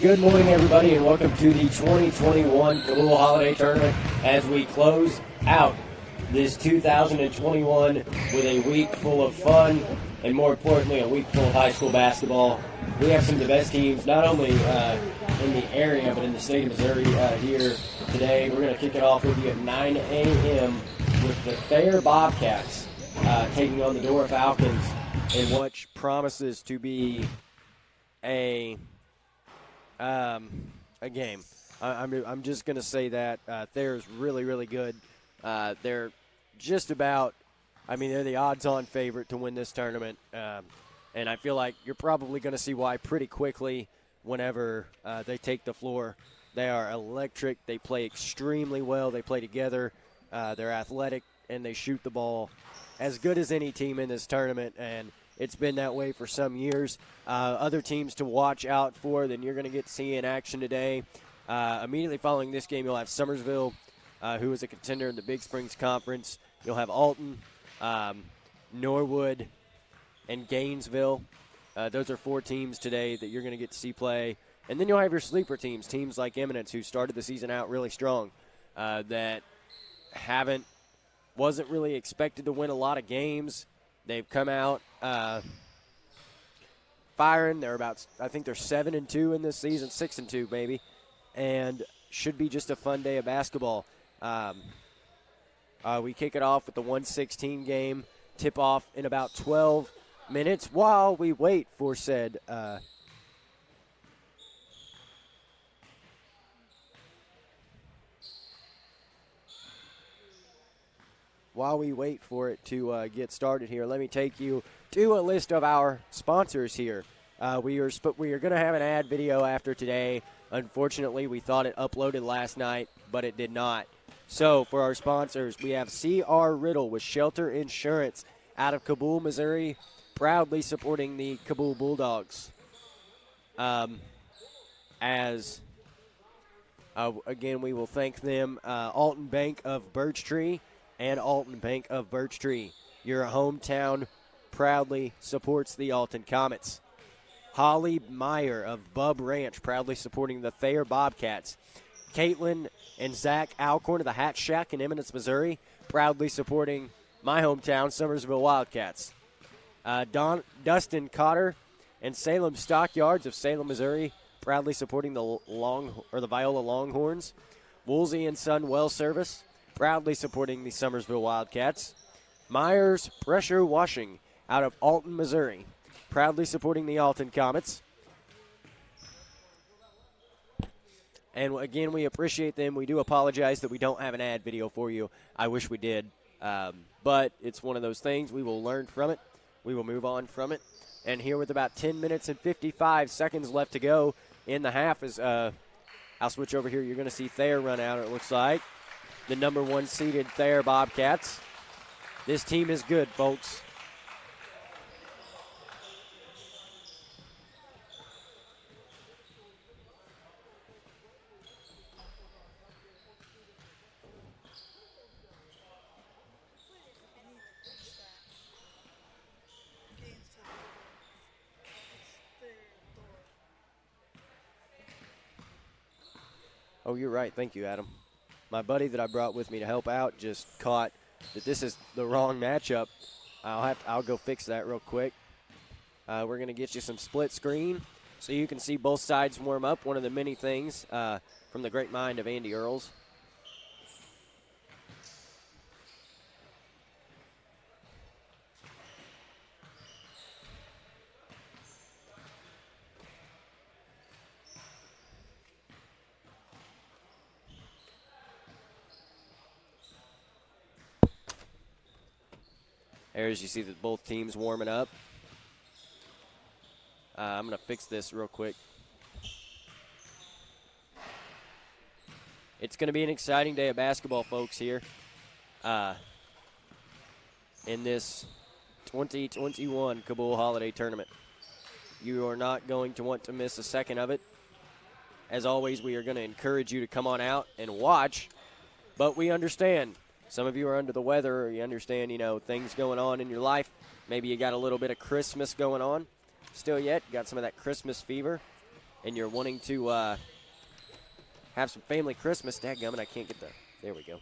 Good morning, everybody, and welcome to the 2021 Cabool Holiday Tournament as we close out this 2021 with a week full of fun and, more importantly, a week full of high school basketball. We have some of the best teams, not only in the area, but in the state of Missouri here today. We're going to kick it off with you at 9 a.m. with the Thayer Bobcats taking on the Dora Falcons in what promises to be a game. I'm just going to say that Thayer's really, really good. They're just about, they're the odds-on favorite to win this tournament. And I feel like you're probably going to see why pretty quickly whenever they take the floor. They are electric. They play extremely well. They play together. They're athletic, and they shoot the ball as good as any team in this tournament, and it's been that way for some years. Other teams to watch out for that you're going to get to see in action today. Immediately following this game, you'll have Summersville, who is a contender in the Big Springs Conference. You'll have Alton, Norwood, and Gainesville. Those are four teams today that you're going to get to see play. And then you'll have your sleeper teams like Eminence, who started the season out really strong, that wasn't really expected to win a lot of games. They've come out firing. They're they're 7-2 in this season, 6-2 maybe, and should be just a fun day of basketball. We kick it off with the 1:16 game, tip off in about 12 minutes while we wait for said While we wait for it to get started here, let me take you to a list of our sponsors here. We are going to have an ad video after today. Unfortunately, we thought it uploaded last night, but it did not. So for our sponsors, we have C.R. Riddle with Shelter Insurance out of Cabool, Missouri, proudly supporting the Cabool Bulldogs. Again, we will thank them, Alton Bank of Birch Tree, and Alton Bank of Birch Tree. Your hometown proudly supports the Alton Comets. Holly Meyer of Bub Ranch, proudly supporting the Thayer Bobcats. Caitlin and Zach Alcorn of the Hat Shack in Eminence, Missouri, proudly supporting my hometown, Summersville Wildcats. Dustin Cotter and Salem Stockyards of Salem, Missouri, proudly supporting the Viola Longhorns. Woolsey and Son Well Service, proudly supporting the Summersville Wildcats. Myers Pressure Washing out of Alton, Missouri, proudly supporting the Alton Comets. And again, we appreciate them. We do apologize that we don't have an ad video for you. I wish we did. But it's one of those things. We will learn from it. We will move on from it. And here with about 10 minutes and 55 seconds left to go in the half, I'll switch over here. You're going to see Thayer run out, it looks like. The number one seeded Thayer Bobcats. This team is good, folks. Oh, you're right. Thank you, Adam. My buddy that I brought with me to help out just caught that this is the wrong matchup. I'll go fix that real quick. We're going to get you some split screen so you can see both sides warm up. One of the many things from the great mind of Andy Earls. As you see that both teams warming up. I'm going to fix this real quick. It's going to be an exciting day of basketball, folks, here in this 2021 Cabool Holiday Tournament. You are not going to want to miss a second of it. As always, we are going to encourage you to come on out and watch, but we understand. Some of you are under the weather, or you understand, things going on in your life. Maybe you got a little bit of Christmas going on still yet. You got some of that Christmas fever. and you're wanting to have some family Christmas, dadgummit, I can't get the, there we go.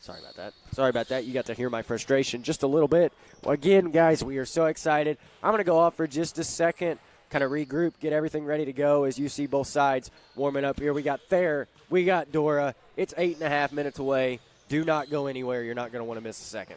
Sorry about that. Sorry about that. You got to hear my frustration just a little bit. Well, again, guys, we are so excited. I'm going to go off for just a second, kind of regroup, get everything ready to go as you see both sides warming up here. We got Thayer, we got Dora. It's 8.5 minutes away. Do not go anywhere. You're not going to want to miss a second.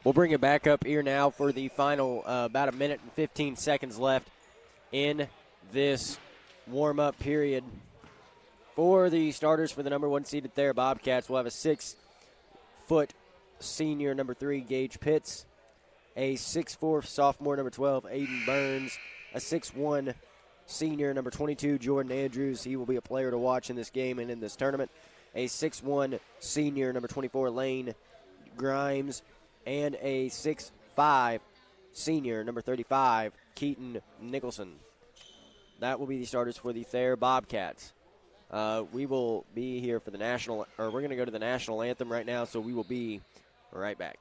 We'll bring it back up here now for the final about a minute and 15 seconds left in this warm-up period. For the starters for the number 1 seeded Thayer Bobcats, we'll have a 6-foot senior, number 3, Gage Pitts, a 6'4" sophomore, number 12, Aiden Burns, a 6'1" senior, number 22, Jordan Andrews. He will be a player to watch in this game and in this tournament. A 6'1" senior, number 24, Lane Grimes, and a 6'5" senior, number 35, Keaton Nicholson. That will be the starters for the Thayer Bobcats. We will be here for the national, or we're going to go to the national anthem right now, so we will be right back.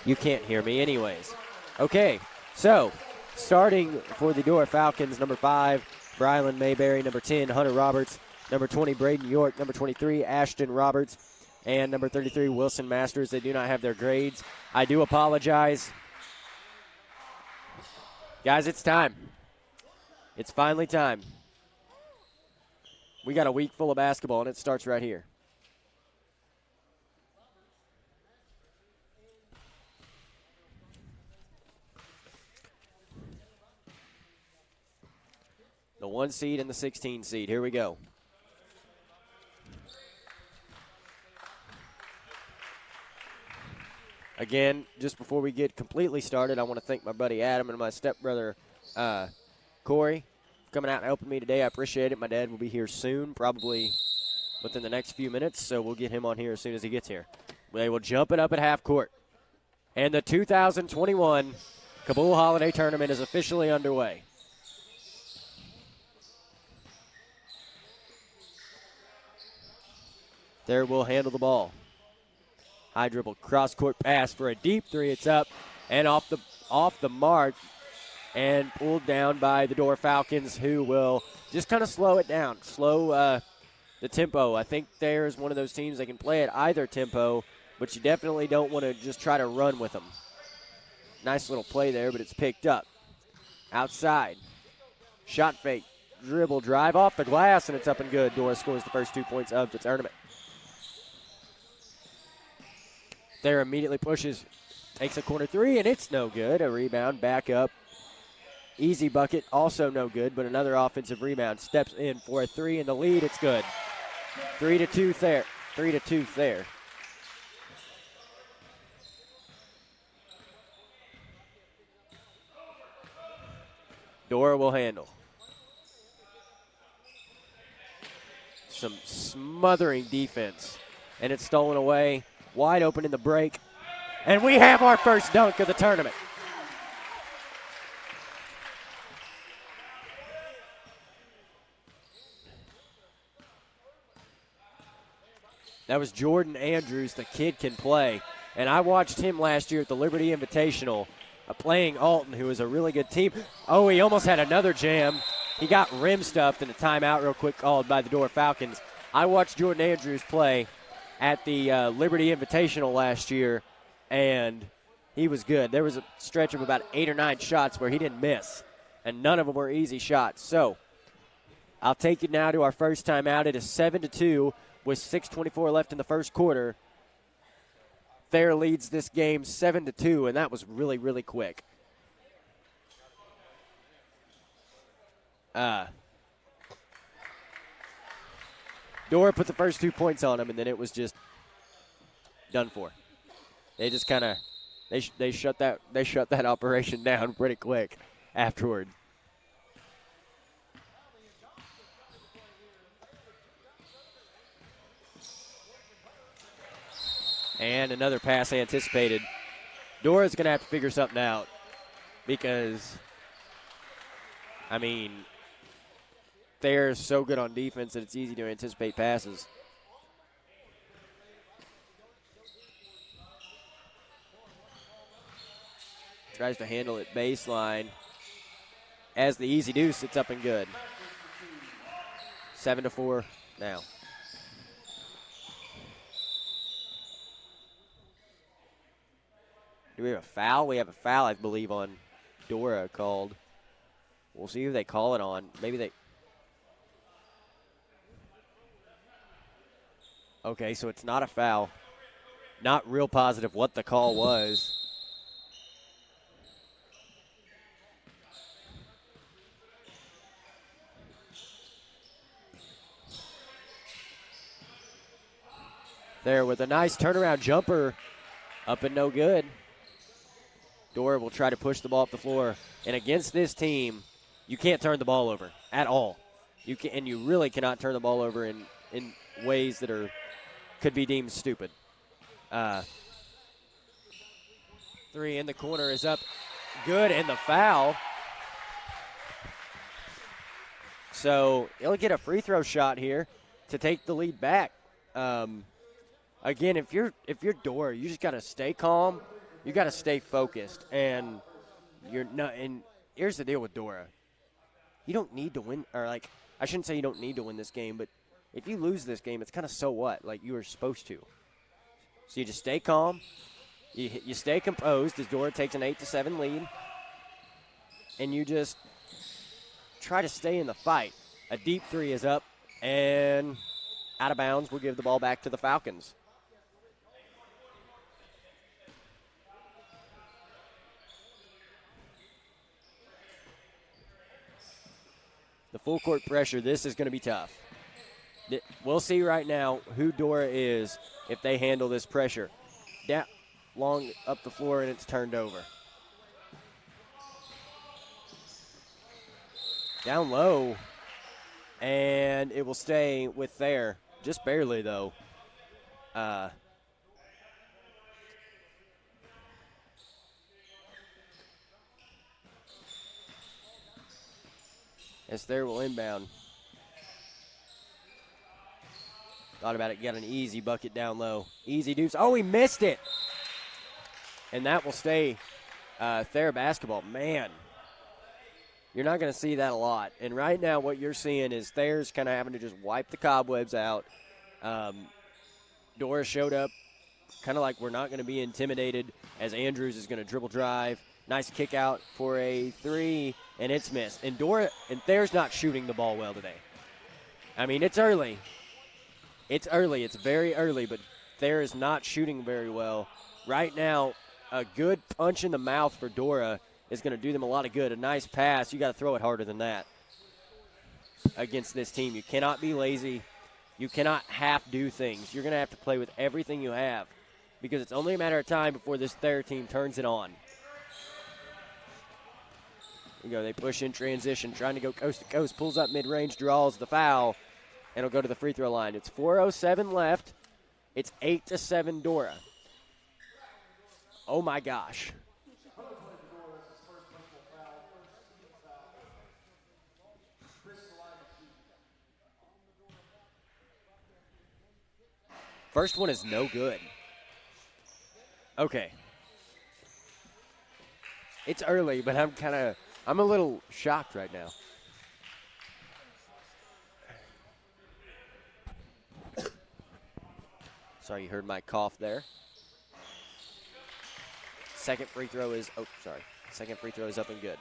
You can't hear me anyways. Okay, so starting for the Dora Falcons, number 5, Brylan Mayberry, number 10, Hunter Roberts, number 20, Braden York, number 23, Ashton Roberts, and number 33, Wilson Masters. They do not have their grades. I do apologize. Guys, it's time. It's finally time. We got a week full of basketball, and it starts right here. The 1 seed and the 16 seed. Here we go. Again, just before we get completely started, I want to thank my buddy Adam and my stepbrother Corey for coming out and helping me today. I appreciate it. My dad will be here soon, probably within the next few minutes, so we'll get him on here as soon as he gets here. They will jump it up at half court. And the 2021 Cabool Holiday Tournament is officially underway. There will handle the ball. High dribble, cross-court pass for a deep three. It's up and off the mark and pulled down by the Dora Falcons, who will just kind of slow it down, slow the tempo. I think there's one of those teams that can play at either tempo, but you definitely don't want to just try to run with them. Nice little play there, but it's picked up. Outside, shot fake, dribble, drive off the glass, and it's up and good. Dora scores the first 2 points of the tournament. There immediately pushes, takes a corner three, and it's no good. A rebound, back up. Easy bucket, also no good, but another offensive rebound. Steps in for a three, and the lead, it's good. 3-2 3-2 there. Dora will handle. Some smothering defense. And it's stolen away. Wide open in the break. And we have our first dunk of the tournament. That was Jordan Andrews. The kid can play. And I watched him last year at the Liberty Invitational playing Alton, who is a really good team. Oh, he almost had another jam. He got rim stuffed in a timeout real quick called by the Dora Falcons. I watched Jordan Andrews play at the Liberty Invitational last year, and he was good. There was a stretch of about 8 or 9 shots where he didn't miss, and none of them were easy shots. So I'll take you now to our first timeout. It is 7-2 with 6:24 left in the first quarter. Thayer leads this game 7-2, and that was really, really quick. Dora put the first 2 points on him, and then it was just done for. They just kind of they shut that operation down pretty quick afterward. And another pass anticipated. Dora's going to have to figure something out because, I mean, they're so good on defense that it's easy to anticipate passes. Tries to handle it baseline. As the easy deuce, sits up and good. 7-4 now. Do we have a foul? We have a foul, I believe, on Dora called. We'll see who they call it on. Maybe they. Okay, so it's not a foul. Not real positive what the call was. There with a nice turnaround jumper. Up and no good. Dora will try to push the ball up the floor. And against this team, you can't turn the ball over at all. You can, and you really cannot turn the ball over in ways that could be deemed stupid. 3 in the corner is up. Good, and the foul. So he'll get a free throw shot here to take the lead back. Again, if you're Dora, you just got to stay calm. You got to stay focused, and you're not. And here's the deal with Dora: you don't need to win, or like I shouldn't say you don't need to win this game, but if you lose this game, it's kind of so what? Like you were supposed to. So you just stay calm, you stay composed as Dora takes an 8-7 lead, and you just try to stay in the fight. A deep 3 is up and out of bounds. We'll give the ball back to the Falcons. The full court pressure, this is going to be tough. We'll see right now who Dora is if they handle this pressure. Down, long up the floor, and it's turned over. Down low, and it will stay with Thayer. Just barely, though. As Thayer will inbound. Thought about it, got an easy bucket down low. Easy deuce. Oh, he missed it. And that will stay Thayer basketball. Man, you're not going to see that a lot. And right now what you're seeing is Thayer's kind of having to just wipe the cobwebs out. Dora showed up kind of like we're not going to be intimidated as Andrews is going to dribble drive. Nice kick out for a 3, and it's missed. And Thayer's not shooting the ball well today. I mean, it's early. It's early. It's very early, but Thayer is not shooting very well. Right now, a good punch in the mouth for Dora is going to do them a lot of good. A nice pass. You got to throw it harder than that against this team. You cannot be lazy. You cannot half do things. You're going to have to play with everything you have because it's only a matter of time before this Thayer team turns it on. There you go. They push in transition, trying to go coast to coast, pulls up mid-range, draws the foul, and will go to the free throw line. It's 4:07 left. It's 8-7 Dora. Oh, my gosh. First one is no good. Okay. It's early, but I'm a little shocked right now. Sorry, you heard my cough there. Second free throw is up and good.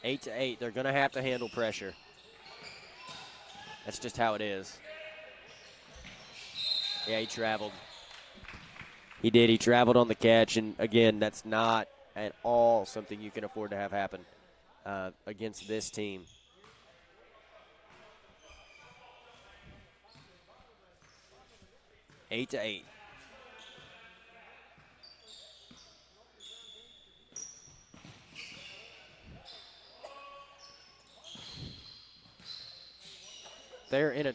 8-8. They're going to have to handle pressure. That's just how it is. Yeah, he traveled. He did. He traveled on the catch, and again, that's not at all something you can afford to have happen against this team. Eight to 8. They're in a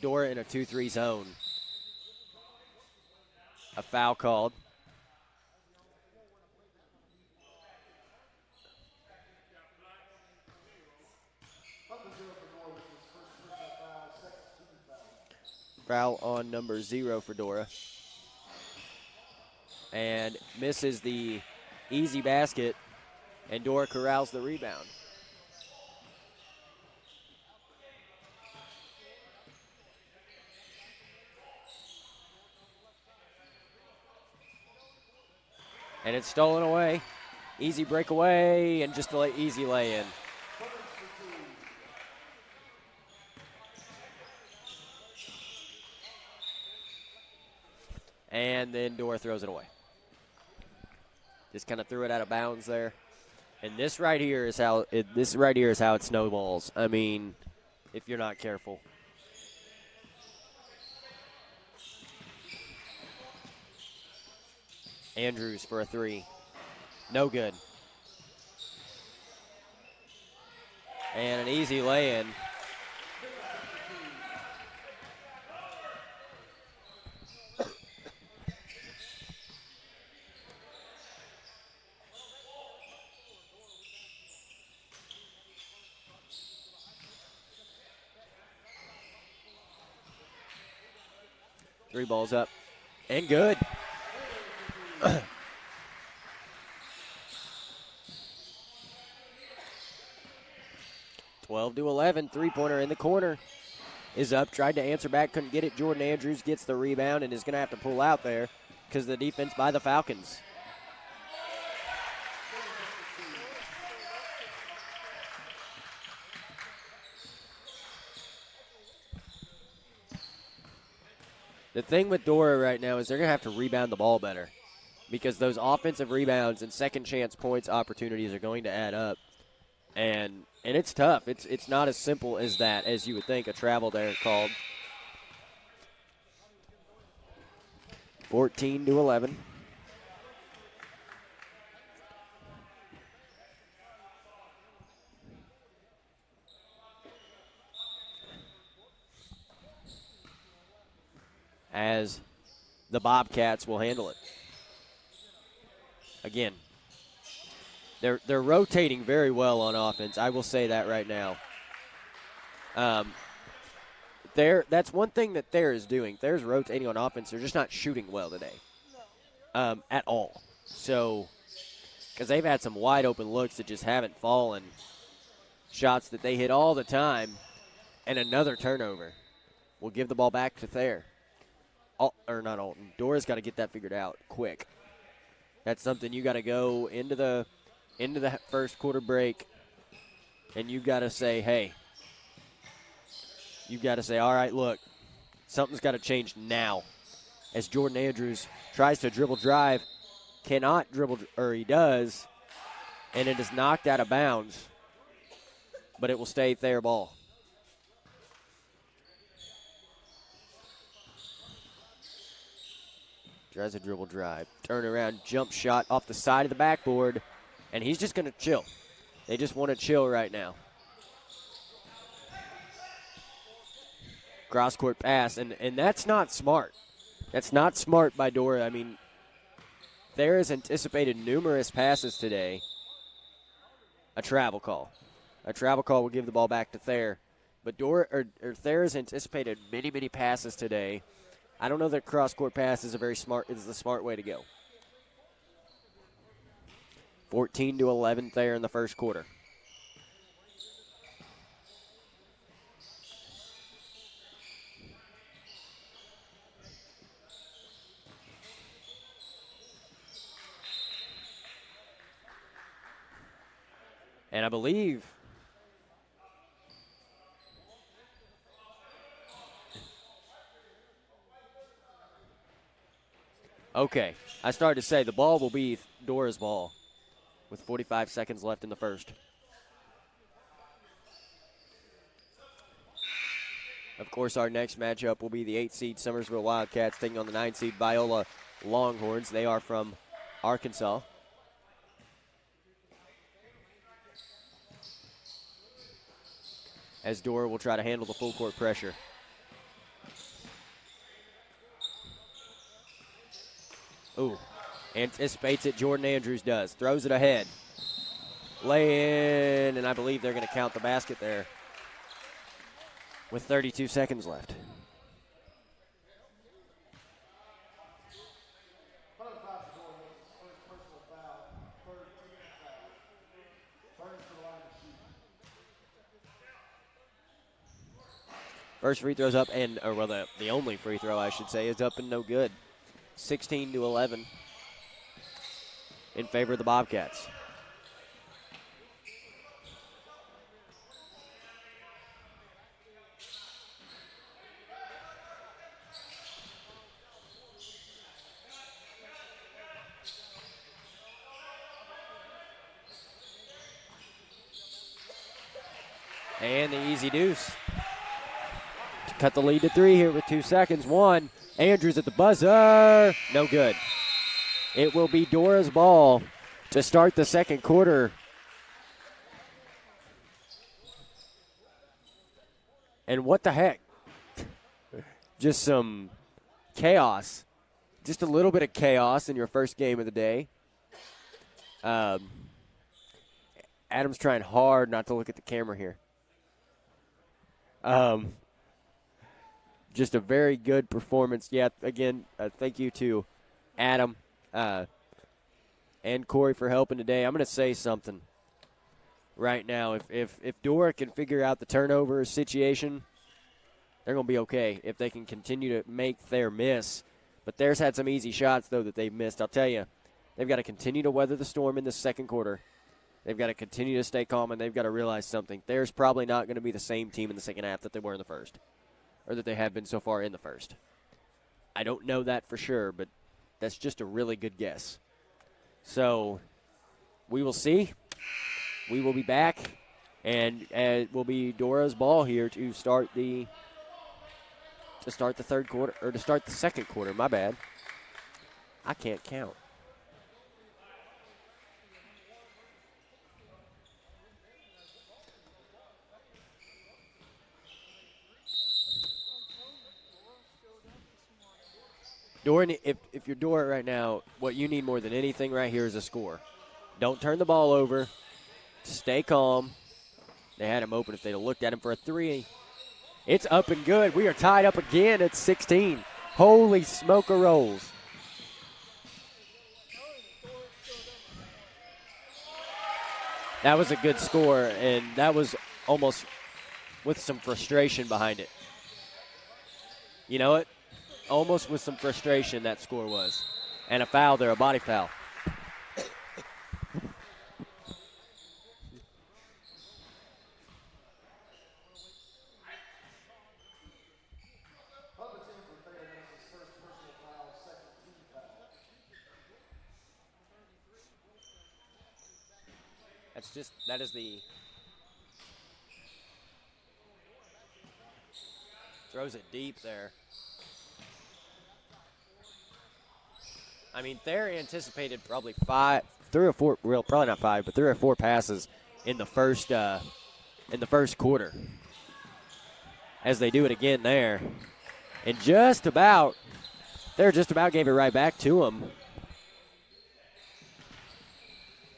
Dora in a 2-3 zone. A foul called. Foul on number 0 for Dora. And misses the easy basket, and Dora corrals the rebound. And it's stolen away. Easy breakaway and just an easy lay-in. And then Dora throws it away. Just kind of threw it out of bounds there. And this right here is how it snowballs. I mean, if you're not careful. Andrews for a 3. No good. And an easy lay-in. Three balls up and good. 12-11, three-pointer in the corner is up. Tried to answer back, couldn't get it. Jordan Andrews gets the rebound and is going to have to pull out there because of the defense by the Falcons. The thing with Dora right now is they're going to have to rebound the ball better because those offensive rebounds and second chance points opportunities are going to add up. And it's tough. It's not as simple as that as you would think. A travel there called. 14-11. As the Bobcats will handle it. Again, they're rotating very well on offense. I will say that right now. That's one thing that Thayer is doing. Thayer's rotating on offense. They're just not shooting well today at all. So, because they've had some wide open looks that just haven't fallen. Shots that they hit all the time, and another turnover. We'll give the ball back to Thayer. Or not Alton. Dora's got to get that figured out quick. That's something you got to go into the first quarter break, and you've got to say, hey, you've got to say, all right, look, something's got to change now. As Jordan Andrews tries to dribble drive, cannot dribble, or he does, and it is knocked out of bounds but it will stay Thayer ball. Tries a dribble drive. Turn around, jump shot off the side of the backboard, and he's just going to chill. They just want to chill right now. Cross-court pass, and that's not smart. That's not smart by Dora. I mean, Thayer has anticipated numerous passes today. A travel call. A travel call will give the ball back to Thayer. But Thayer has anticipated many, many passes today. I don't know that cross-court pass is the smart way to go. 14-11 Thayer in the first quarter. And I believe okay, I started to say the ball will be Dora's ball with 45 seconds left in the first. Of course, our next matchup will be the 8-seed Summersville Wildcats taking on the 9-seed Viola Longhorns. They are from Arkansas. As Dora will try to handle the full court pressure. Ooh, anticipates it. Jordan Andrews does. Throws it ahead. Lay in, and I believe they're going to count the basket there with 32 seconds left. First free throw's up, the only free throw, I should say, is up and no good. 16-11 in favor of the Bobcats. And the easy deuce. To cut the lead to 3 here with 2 seconds. 1. Andrews at the buzzer. No good. It will be Dora's ball to start the second quarter. And what the heck? Just some chaos. Just a little bit of chaos in your first game of the day. Adam's trying hard not to look at the camera here. Just a very good performance. Yeah, again, thank you to Adam and Corey for helping today. I'm going to say something right now. If Dora can figure out the turnover situation, they're going to be okay if they can continue to make their miss. But Thayer's had some easy shots, though, that they've missed. I'll tell you, they've got to continue to weather the storm in the second quarter. They've got to continue to stay calm, and they've got to realize something. Thayer's probably not going to be the same team in the second half that they were in the first, or that they have been so far in the first. I don't know that for sure, but that's just a really good guess. So we will see. We will be back, and it will be Dora's ball here to start the third quarter, or to start the second quarter. My bad. I can't count. Dora, if you're Dora right now, what you need more than anything right here is a score. Don't turn the ball over. Stay calm. They had him open if they'd have looked at him for a 3. It's up and good. We are tied up again at 16. Holy smoke-a-rolls. That was a good score, and that was almost with some frustration behind it. You know what? Almost with some frustration that score was. And a foul there, a body foul. That is the Throws it deep there. I mean, Thayer anticipated probably three or four, well, probably not five, but 3 or 4 passes in the first quarter. As they do it again there. And Thayer just about gave it right back to him.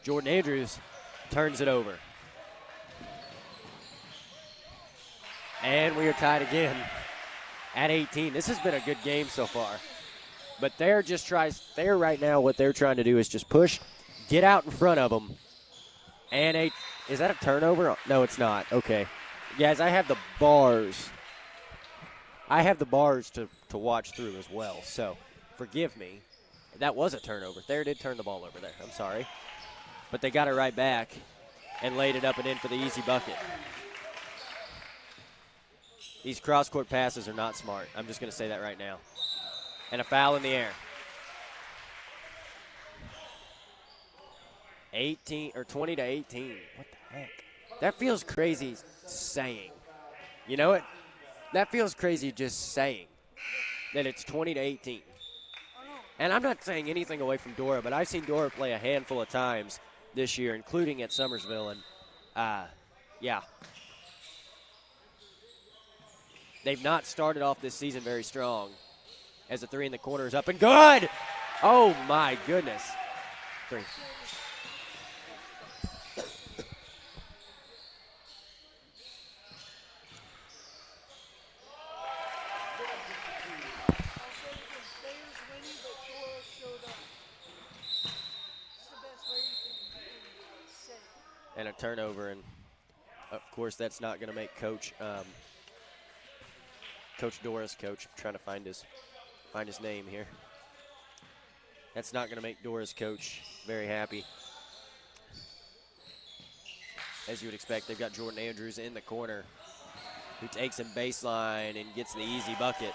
Jordan Andrews turns it over. And we are tied again at 18. This has been a good game so far. But Thayer right now, what they're trying to do is just push, get out in front of them. And is that a turnover? No, it's not. Okay. Guys, I have the bars. To watch through as well. So forgive me. That was a turnover. Thayer did turn the ball over there. I'm sorry. But they got it right back and laid it up and in for the easy bucket. These cross-court passes are not smart. I'm just going to say that right now. And a foul in the air. 20 to 18. What the heck? That feels crazy saying. You know what? That feels crazy just saying that it's 20 to 18. And I'm not saying anything away from Dora, but I've seen Dora play a handful of times this year, including at Summersville. And, yeah. They've not started off this season very strong as the three in the corner is up and good. Oh, my goodness. 3. And a turnover, and of course that's not going to make Coach Dora's coach. I'm trying to find his name here. That's not going to make Dora's coach very happy. As you would expect, they've got Jordan Andrews in the corner, who takes him baseline and gets the easy bucket.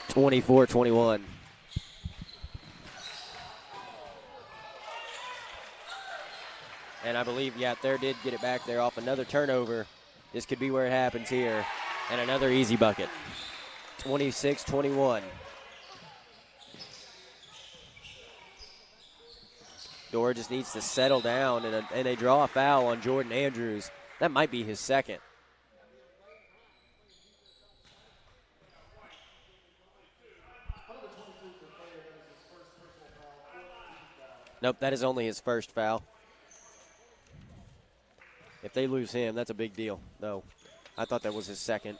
24-21. And I believe, Thayer did get it back there off another turnover. This could be where it happens here. And another easy bucket. 26-21. Dora just needs to settle down, and they draw a foul on Jordan Andrews. That might be his second. Nope, that is only his first foul. If they lose him, that's a big deal. No, I thought that was his second.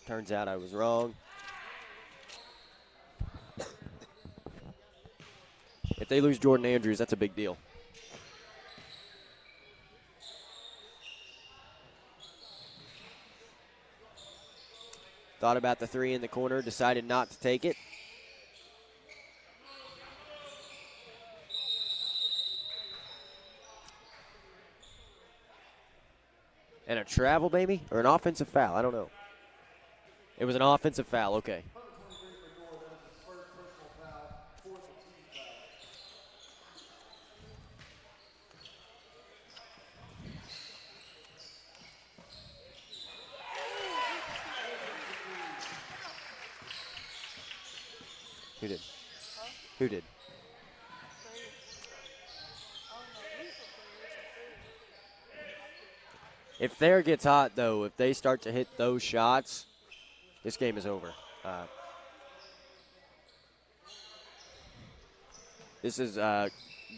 Turns out I was wrong. If they lose Jordan Andrews, that's a big deal. Thought about the three in the corner, decided not to take it. And a travel, maybe? Or an offensive foul? I don't know. It was an offensive foul. Okay. Who did? Who did? If Thayer gets hot, though, if they start to hit those shots, this game is over. This is the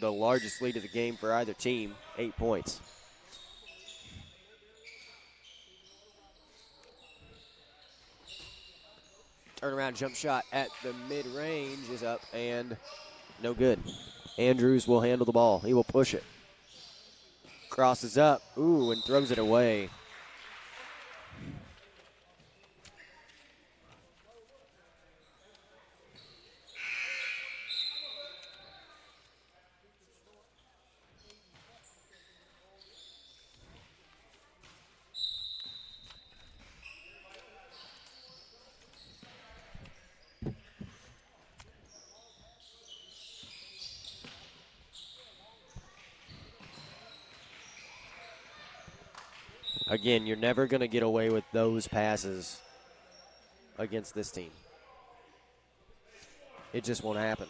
largest lead of the game for either team, 8 points. Turnaround jump shot at the mid-range is up and no good. Andrews will handle the ball. He will push it. Crosses up, and throws it away. Again, you're never going to get away with those passes against this team. It just won't happen.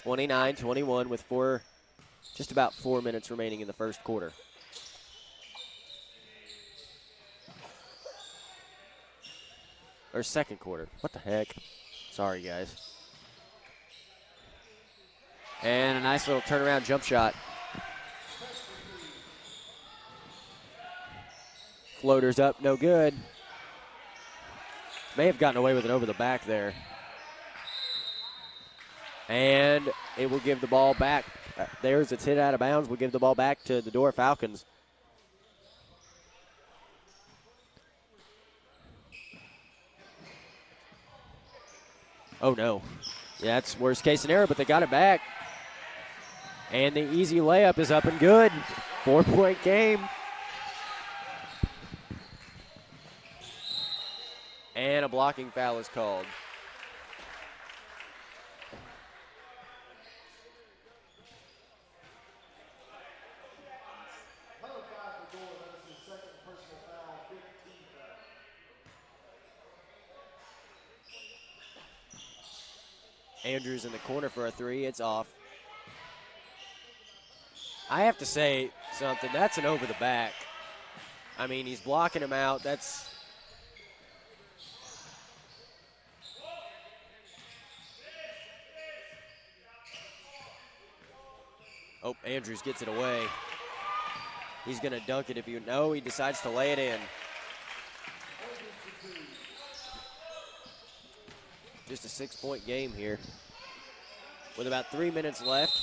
(29-21) with just about 4 minutes remaining in the first quarter. Or second quarter. What the heck? Sorry, guys. And a nice little turnaround jump shot. Floater's up, no good. May have gotten away with it over the back there. And it will give the ball back. There's its hit out of bounds. We'll give the ball back to the Dora Falcons. Oh, no. Yeah, that's worst case scenario, but they got it back. And the easy layup is up and good. 4-point game. And a blocking foul is called. Andrews in the corner for a three. It's off. I have to say something. That's an over the back. I mean, he's blocking him out. That's... Oh, Andrews gets it away. He's going to dunk it if you know. He decides to lay it in. Just a 6-point game here with about 3 minutes left.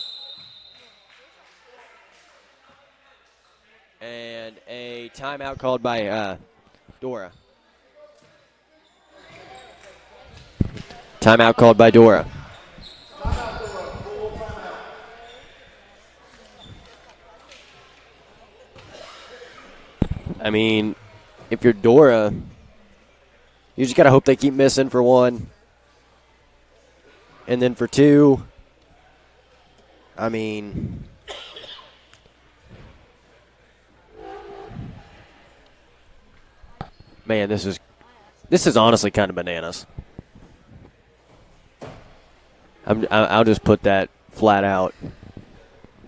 And a timeout called by Dora. Timeout called by Dora. I mean, if you're Dora, you just got to hope they keep missing for one. And then for two, I mean, man, this is honestly kind of bananas. I'll just put that flat out.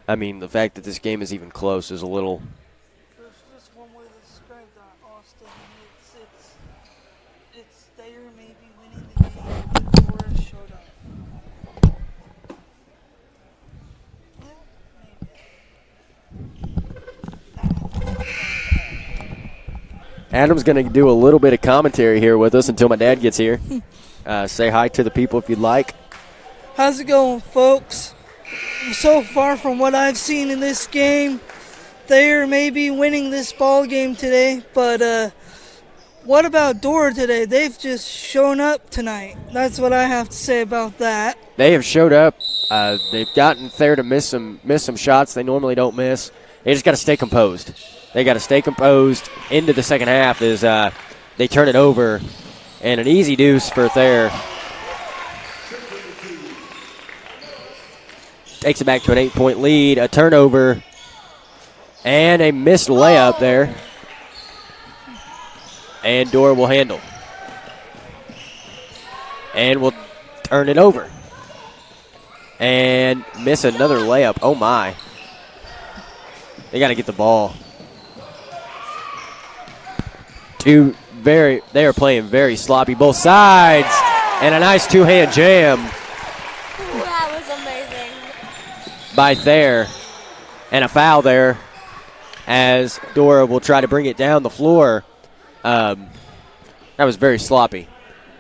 I mean, the fact that this game is even close is a little. There's just one way to describe that, Austin. It's they are maybe winning the game, but Dora showed up. Adam's going to do a little bit of commentary here with us until my dad gets here. Say hi to the people if you'd like. How's it going, folks? So far from what I've seen in this game, they are maybe winning this ball game today, but what about Dora today? They've just shown up tonight. That's what I have to say about that. They have showed up. They've gotten there to miss some shots they normally don't miss. They just got to stay composed. They got to stay composed into the second half as they turn it over. And an easy deuce for Thayer. Takes it back to an 8-point lead. A turnover and a missed layup there. And Dora will handle. And will turn it over. And miss another layup. Oh, my. They got to get the ball. They are playing very sloppy both sides. And a nice two-hand jam. That was amazing. By Thayer. And a foul there as Dora will try to bring it down the floor. That was very sloppy.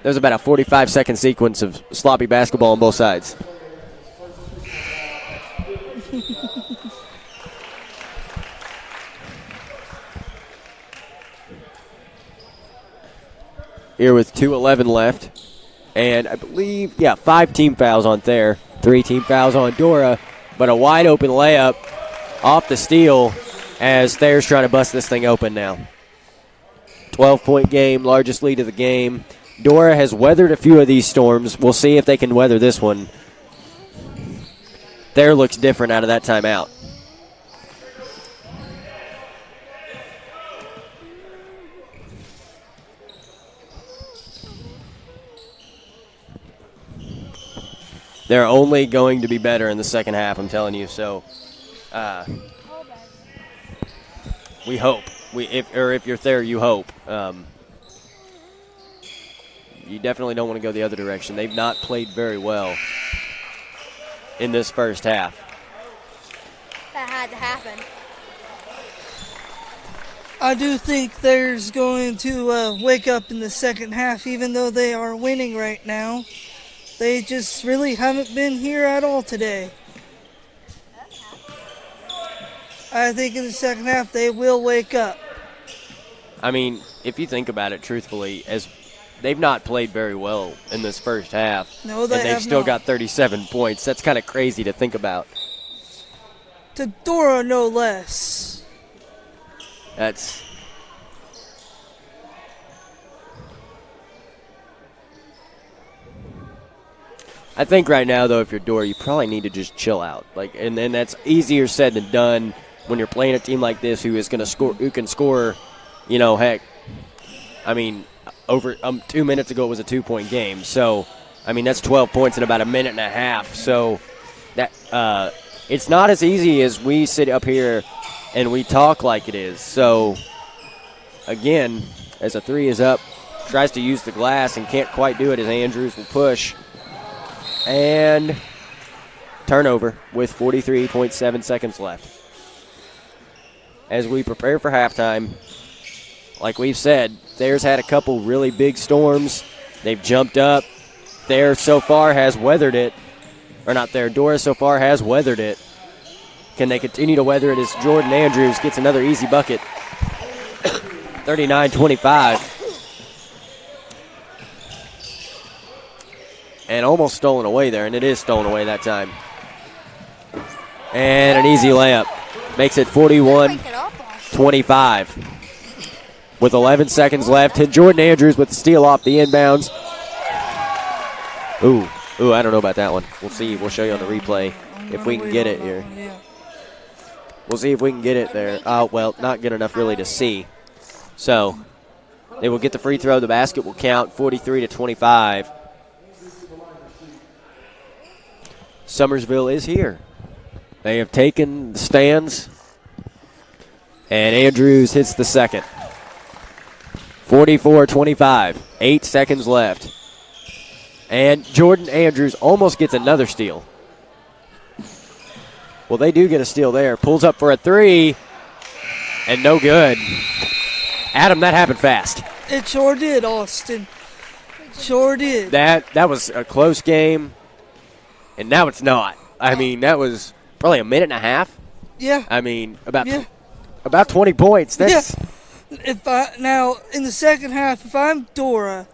There was about a 45-second sequence of sloppy basketball on both sides. Here with 2:11 left. And I believe, 5 team fouls on Thayer. 3 team fouls on Dora. But a wide open layup off the steal as Thayer's trying to bust this thing open now. 12-point game, largest lead of the game. Dora has weathered a few of these storms. We'll see if they can weather this one. Thayer looks different out of that timeout. They're only going to be better in the second half, I'm telling you. So we hope. If you're there, you hope. You definitely don't want to go the other direction. They've not played very well in this first half. That had to happen. I do think there's going to wake up in the second half, even though they are winning right now. They just really haven't been here at all today. I think in the second half they will wake up. I mean, if you think about it truthfully, as they've not played very well in this first half. No, they and they've have still not. got 37 points. That's kind of crazy to think about. To Dora, no less. That's I think right now, though, if you're Dora, you probably need to just chill out. And then that's easier said than done when you're playing a team like this who is going to score, who can score. Heck, I mean, over 2 minutes ago it was a 2-point game. So, I mean, that's 12 points in about a minute and a half. So that it's not as easy as we sit up here and we talk like it is. So, again, as a three is up, tries to use the glass and can't quite do it as Andrews will push. And turnover with 43.7 seconds left. As we prepare for halftime, like we've said, Thayer's had a couple really big storms. They've jumped up. Thayer so far has weathered it. Or not Thayer, Dora so far has weathered it. Can they continue to weather it as Jordan Andrews gets another easy bucket? 39-25. And almost stolen away there, and it is stolen away that time. And an easy layup. Makes it 41-25. With 11 seconds left, and Jordan Andrews with the steal off the inbounds. Ooh, I don't know about that one. We'll see. We'll show you on the replay if we can get it here. We'll see if we can get it there. Well, not good enough really to see. So they will get the free throw. The basket will count 43-25. Summersville is here. They have taken the stands, and Andrews hits the second. 44-25, 8 seconds left. And Jordan Andrews almost gets another steal. Well, they do get a steal there. Pulls up for a three, and no good. Adam, that happened fast. It sure did, Austin. Sure did. That was a close game. And now it's not. I mean, that was probably a minute and a half. Yeah. I mean, about 20 points. That's Now, in the second half, if I'm Dora,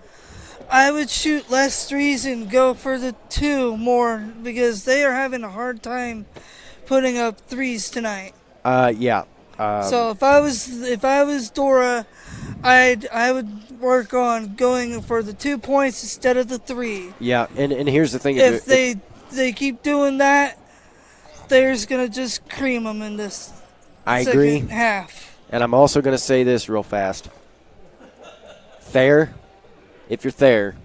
I would shoot less threes and go for the two more because they are having a hard time putting up threes tonight. Yeah. So if I was Dora, I would work on going for the 2 points instead of the three. Yeah, and here's the thing. If they keep doing that, Thayer's going to just cream them in this second half. And I'm also going to say this real fast. Thayer, if you're Thayer,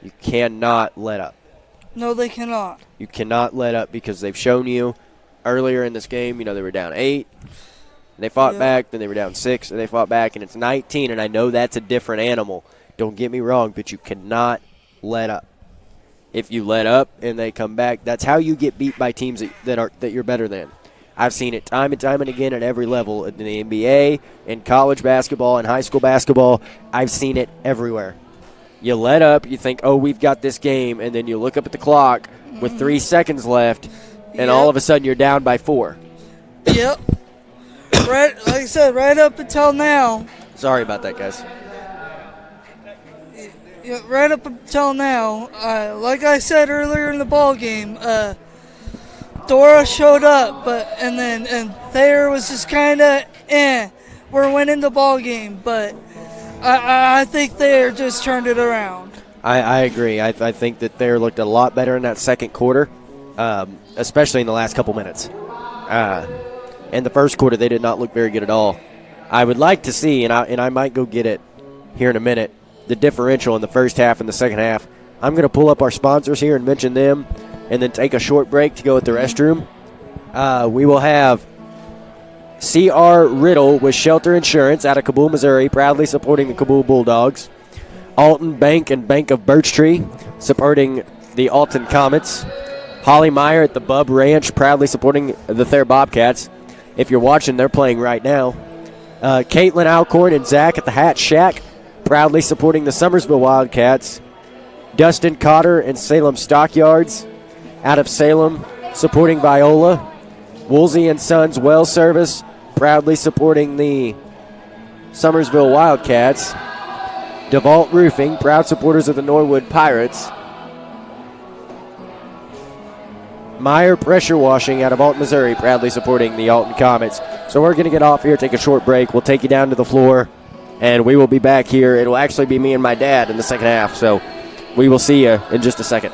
you cannot let up. No, they cannot. You cannot let up because they've shown you earlier in this game, they were down 8. And they fought back, then they were down 6, and they fought back, and it's 19, and I know that's a different animal. Don't get me wrong, but you cannot let up. If you let up and they come back, that's how you get beat by teams that you're better than. I've seen it time and again at every level in the NBA, in college basketball, in high school basketball. I've seen it everywhere. You let up, you think, oh, we've got this game, and then you look up at the clock with 3 seconds left, and all of a sudden you're down by 4. Yep. Right, like I said, right up until now. Sorry about that, guys. Right up until now, like I said earlier in the ball game, Dora showed up, and Thayer was just kind of we're winning the ball game, but I think Thayer just turned it around. I agree. I think that Thayer looked a lot better in that second quarter, especially in the last couple minutes. In the first quarter, they did not look very good at all. I would like to see, and I might go get it here in a minute, the differential in the first half and the second half. I'm going to pull up our sponsors here and mention them, and then take a short break to go at the restroom. We will have C.R. Riddle with Shelter Insurance out of Cabool, Missouri, proudly supporting the Cabool Bulldogs. Alton Bank and Bank of Birch Tree supporting the Alton Comets. Holly Meyer at the Bub Ranch, proudly supporting the Thayer Bobcats. If you're watching, they're playing right now. Caitlin Alcorn and Zach at the Hat Shack, proudly supporting the Summersville Wildcats. Dustin Cotter and Salem Stockyards out of Salem, supporting Viola. Woolsey and Sons Well Service, proudly supporting the Summersville Wildcats. DeVault Roofing, proud supporters of the Norwood Pirates. Meyer Pressure Washing out of Alton, Missouri, proudly supporting the Alton Comets. So we're going to get off here, take a short break. We'll take you down to the floor, and we will be back here. It'll actually be me and my dad in the second half, so we will see you in just a second.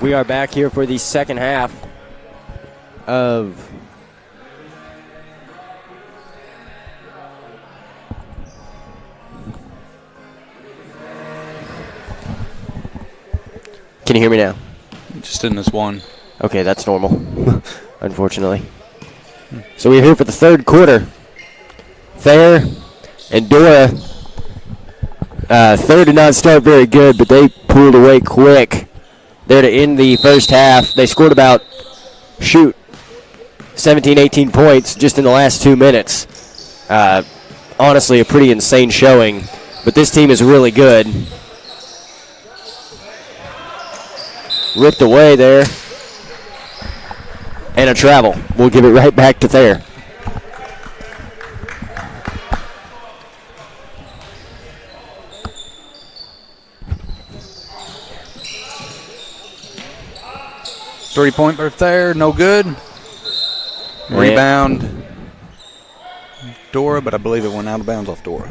We are back here for the second half of Can you hear me now? Just in this one. Okay, that's normal, unfortunately. So we're here for the third quarter. Thayer and Dora. Thayer did not start very good, but they pulled away quick there to end the first half. They scored about, 17, 18 points just in the last 2 minutes. Honestly, a pretty insane showing, but this team is really good. Ripped away there. And a travel. We'll give it right back to Thayer. Three-point for Thayer, no good. Rebound, Dora, but I believe it went out of bounds off Dora.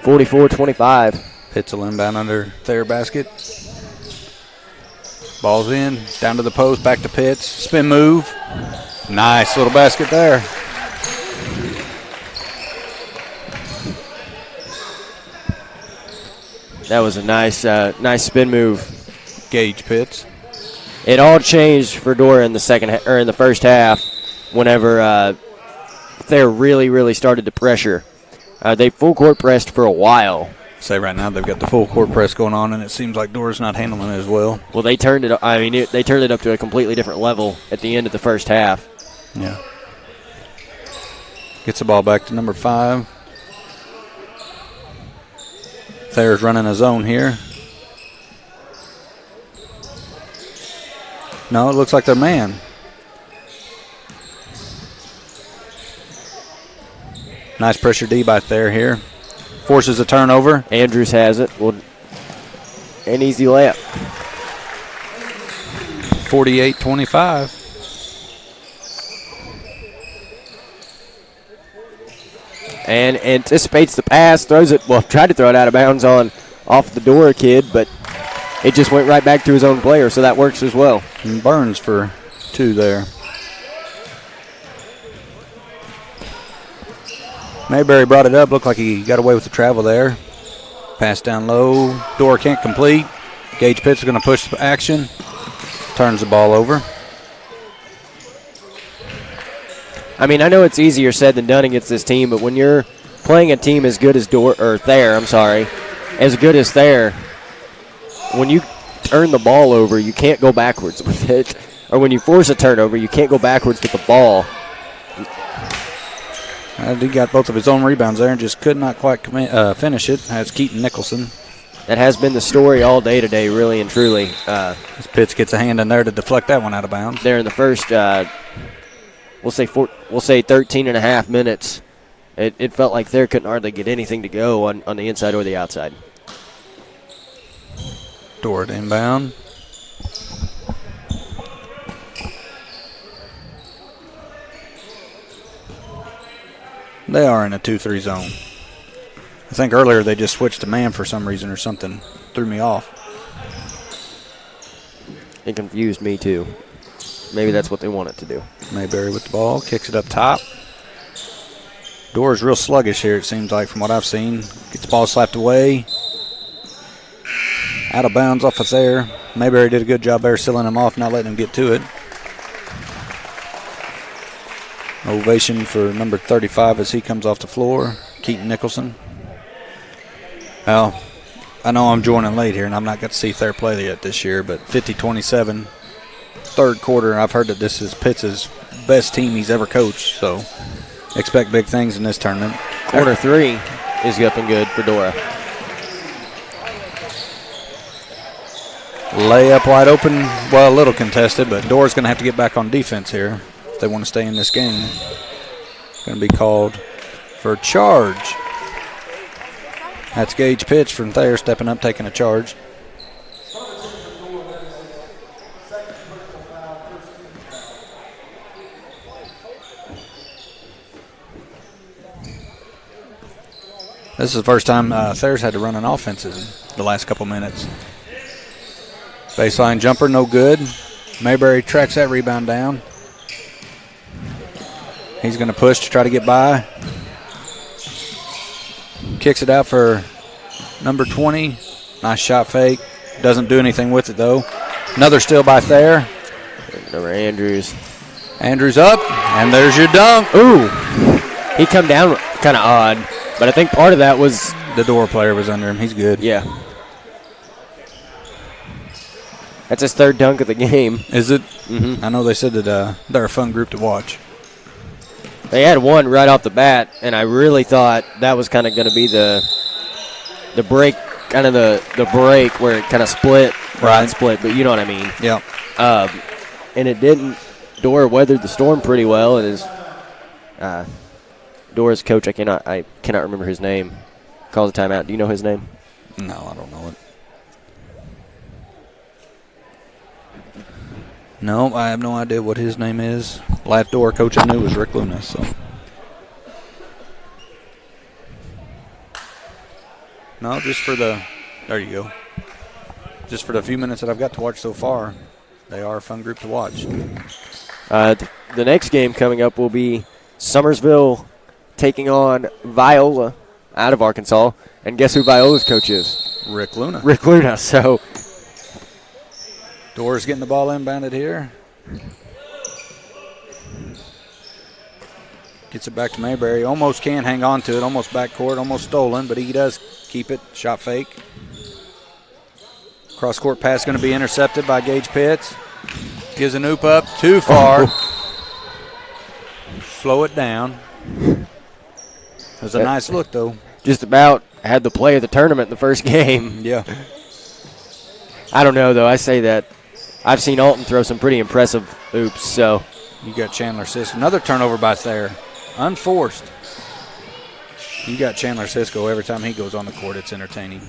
44-25. Pitzel inbound under Thayer basket. Ball's in, down to the post, back to Pitts. Spin move. Nice little basket there. That was a nice spin move. Gage Pitts. It all changed for Dora in the first half whenever Thayer really started to pressure. They full court pressed for a while. Say right now they've got the full court press going on, and it seems like Dora's not handling it as well. Well, they turned it. They turned it up to a completely different level at the end of the first half. Yeah. Gets the ball back to number 5. Thayer's running a zone here. No, it looks like they're man. Nice pressure D by Thayer here. Forces a turnover. Andrews has it. Well, an easy layup. 48-25. And anticipates the pass, throws it, tried to throw it out of bounds off the Dora kid, but it just went right back to his own player, so that works as well. And Burns for 2 there. Mayberry brought it up, looked like he got away with the travel there. Pass down low, Dora can't complete. Gage Pitts is going to push the action, turns the ball over. I mean, I know it's easier said than done against this team, but when you're playing a team as good as Thayer, as good as Thayer, when you turn the ball over, you can't go backwards with it. Or when you force a turnover, you can't go backwards with the ball. He got both of his own rebounds there and just could not quite finish it. That's Keaton Nicholson. That has been the story all day today, really and truly. This Pitts gets a hand in there to deflect that one out of bounds. There in the first, we'll say 13 and a half minutes, it felt like Thayer couldn't hardly get anything to go on the inside or the outside. Dora to inbound. They are in a 2-3 zone. I think earlier they just switched to man for some reason or something. Threw me off. It confused me too. Maybe that's what they want it to do. Mayberry with the ball, kicks it up top. Dora's real sluggish here, it seems like, from what I've seen. Gets the ball slapped away. Out of bounds off of there. Mayberry did a good job there sealing him off, not letting him get to it. Ovation for number 35 as he comes off the floor, Keaton Nicholson. Well, I know I'm joining late here, and I'm not going to see Thayer play yet this year, but 50-27, third quarter. I've heard that this is Pitts' best team he's ever coached, so expect big things in this tournament. Quarter 3 is looking good for Dora. Layup wide open, well, a little contested, but Dora's going to have to get back on defense here if they want to stay in this game. Going to be called for a charge. That's Gage Pitts from Thayer stepping up, taking a charge. This is the first time Thayer's had to run an offense in the last couple minutes. Baseline jumper, no good. Mayberry tracks that rebound down. He's going to push to try to get by. Kicks it out for number 20. Nice shot fake. Doesn't do anything with it, though. Another steal by Thayer. Number Andrews. Andrews up, and there's your dunk. Ooh. He come down kind of odd, but I think part of that was the door player was under him. He's good. Yeah. That's his third dunk of the game. Is it? Mm-hmm. I know they said that they're a fun group to watch. They had one right off the bat, and I really thought that was kind of going to be the break, kind of the break where it kind of split. Right. Not split, but you know what I mean. Yeah. And it didn't. Dora weathered the storm pretty well, and his Dora's coach, I cannot remember his name, calls a timeout. Do you know his name? No, I don't know it. No, I have no idea what his name is. Last Dora coach I knew was Rick Luna. So. No, just for the – there you go. Just for the few minutes that I've got to watch so far, they are a fun group to watch. The next game coming up will be Summersville taking on Viola out of Arkansas. And guess who Viola's coach is? Rick Luna. Rick Luna. So Dora's getting the ball inbounded here. Gets it back to Mayberry. Almost can't hang on to it. Almost backcourt. Almost stolen, but he does keep it. Shot fake. Cross-court pass going to be intercepted by Gage Pitts. Gives an oop up. Too far. Slow it down. It was a nice look, though. Just about had the play of the tournament in the first game. Yeah. I don't know, though. I say that. I've seen Alton throw some pretty impressive oops, so. You got Chandler Cisco. Another turnover by Thayer. Unforced. You got Chandler Cisco every time he goes on the court. It's entertaining.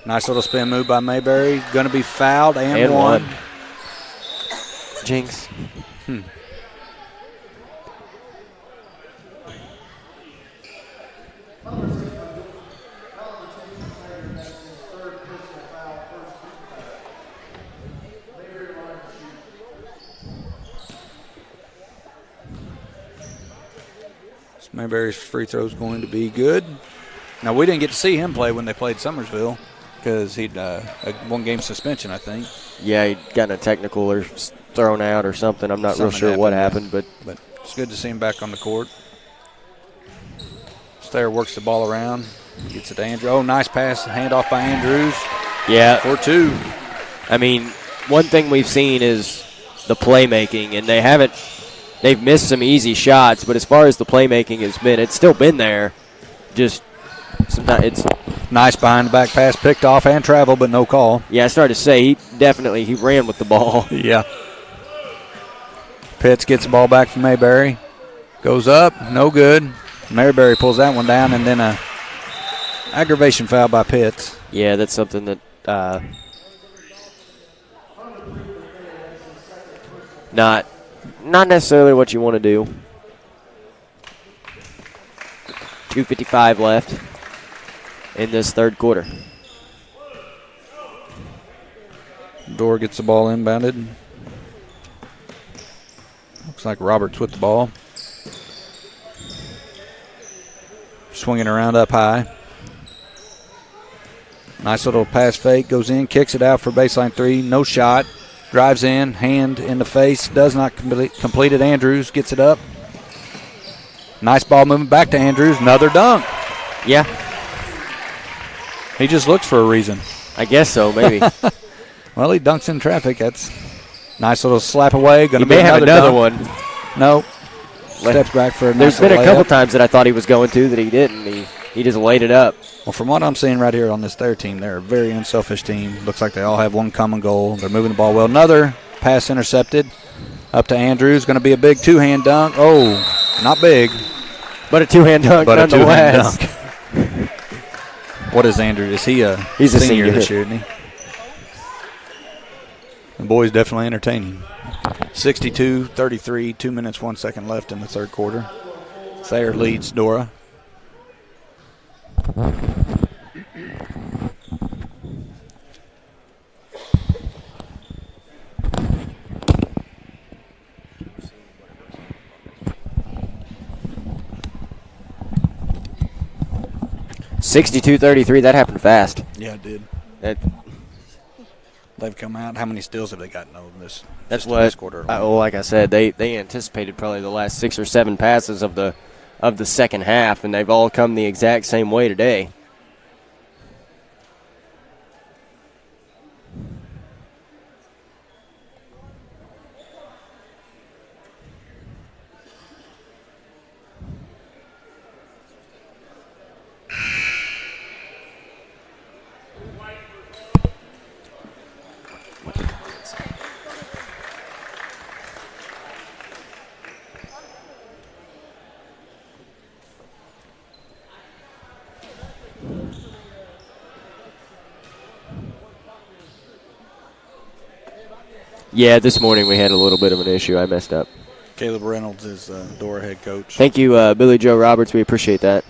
Nice little spin move by Mayberry. Going to be fouled and one. Jinx. Mayberry's free throw is going to be good. Now, we didn't get to see him play when they played Summersville because he'd a one-game suspension, I think. Yeah, he'd gotten a technical or thrown out or something. I'm not real sure what happened, but it's good to see him back on the court. Thayer works the ball around, gets it to Andrew. Oh, nice pass, handoff by Andrews. Yeah. For two. I mean, one thing we've seen is the playmaking, and they've missed some easy shots, but as far as the playmaking has been, it's still been there. Just sometimes it's nice behind the back pass, picked off and traveled, but no call. Yeah, I started to say he ran with the ball. Yeah. Pitts gets the ball back from Mayberry. Goes up, no good. Mayberry pulls that one down, and then a aggravation foul by Pitts. Yeah, that's something that not necessarily what you want to do. 2:55 left in this third quarter. Dorr gets the ball inbounded. Looks like Roberts with the ball. Swinging around up high. Nice little pass fake. Goes in, kicks it out for baseline three. No shot. Drives in, hand in the face. Does not complete it. Andrews gets it up. Nice ball movement back to Andrews. Another dunk. Yeah. He just looks for a reason. I guess so, maybe. Well, he dunks in traffic. That's nice little slap away. Going to be may have another one. No. Steps back for a nice There's been a couple times that I thought he was going to that he didn't. He just laid it up. Well, from what I'm seeing right here on this Thayer team, they're a very unselfish team. Looks like they all have one common goal. They're moving the ball well. Another pass intercepted. Up to Andrews. Going to be a big two-hand dunk. Oh, not big. But a two-hand dunk nonetheless. But a two-hand dunk. What is Andrews? Is he He's a senior this year, isn't he? The boy's definitely entertaining. 62-33, 2 minutes, 1 second left in the third quarter. Thayer leads Dora. 62-33. That happened fast. Yeah, it did. That, They've come out. How many steals have they gotten over this? that's just what. this quarter alone? Well, like I said, they anticipated probably the last 6 or 7 passes of the second half, and they've all come the exact same way today. Yeah, this morning we had a little bit of an issue. I messed up. Caleb Reynolds is Dora head coach. Thank you, Billy Joe Roberts. We appreciate that.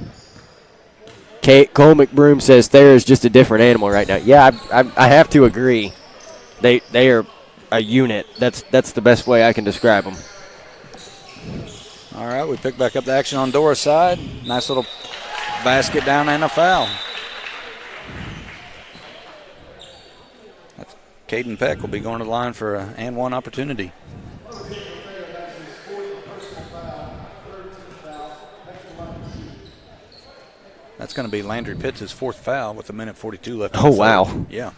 Cole McBroom says Thayer is just a different animal right now. Yeah, I have to agree. They are a unit. That's the best way I can describe them. All right, we pick back up the action on Dora's side. Nice little basket down and a foul. Caden Peck will be going to the line for an and one opportunity. That's going to be Landry Pitts' 4th foul with 1:42 left. Oh, wow. Yeah.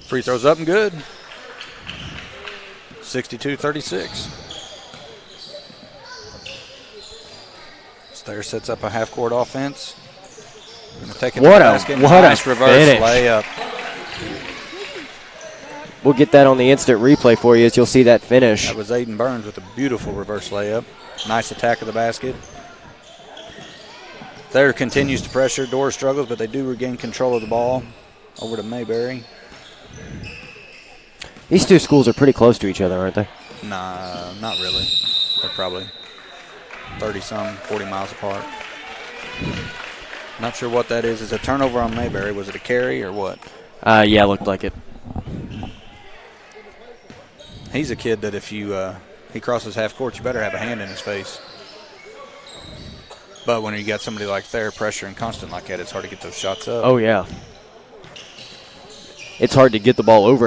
Free throws up and good. 62-36. Stair sets up a half-court offense. Going to take it to the basket. Nice reverse finish. layup. We'll get that on the instant replay for you as you'll see that finish. That was Aiden Burns with a beautiful reverse layup. Nice attack of the basket. Thayer continues to pressure. Dora struggles, but they do regain control of the ball. Over to Mayberry. These two schools are pretty close to each other, aren't they? Nah, not really. They're probably 30-some, 40 miles apart. Not sure what that is. Is a turnover on Mayberry. Was it a carry or what? Yeah, looked like it. He's a kid that if he crosses half court, you better have a hand in his face. But when you got somebody like Thayer pressuring constant like that, it's hard to get those shots up. Oh, yeah. It's hard to get the ball over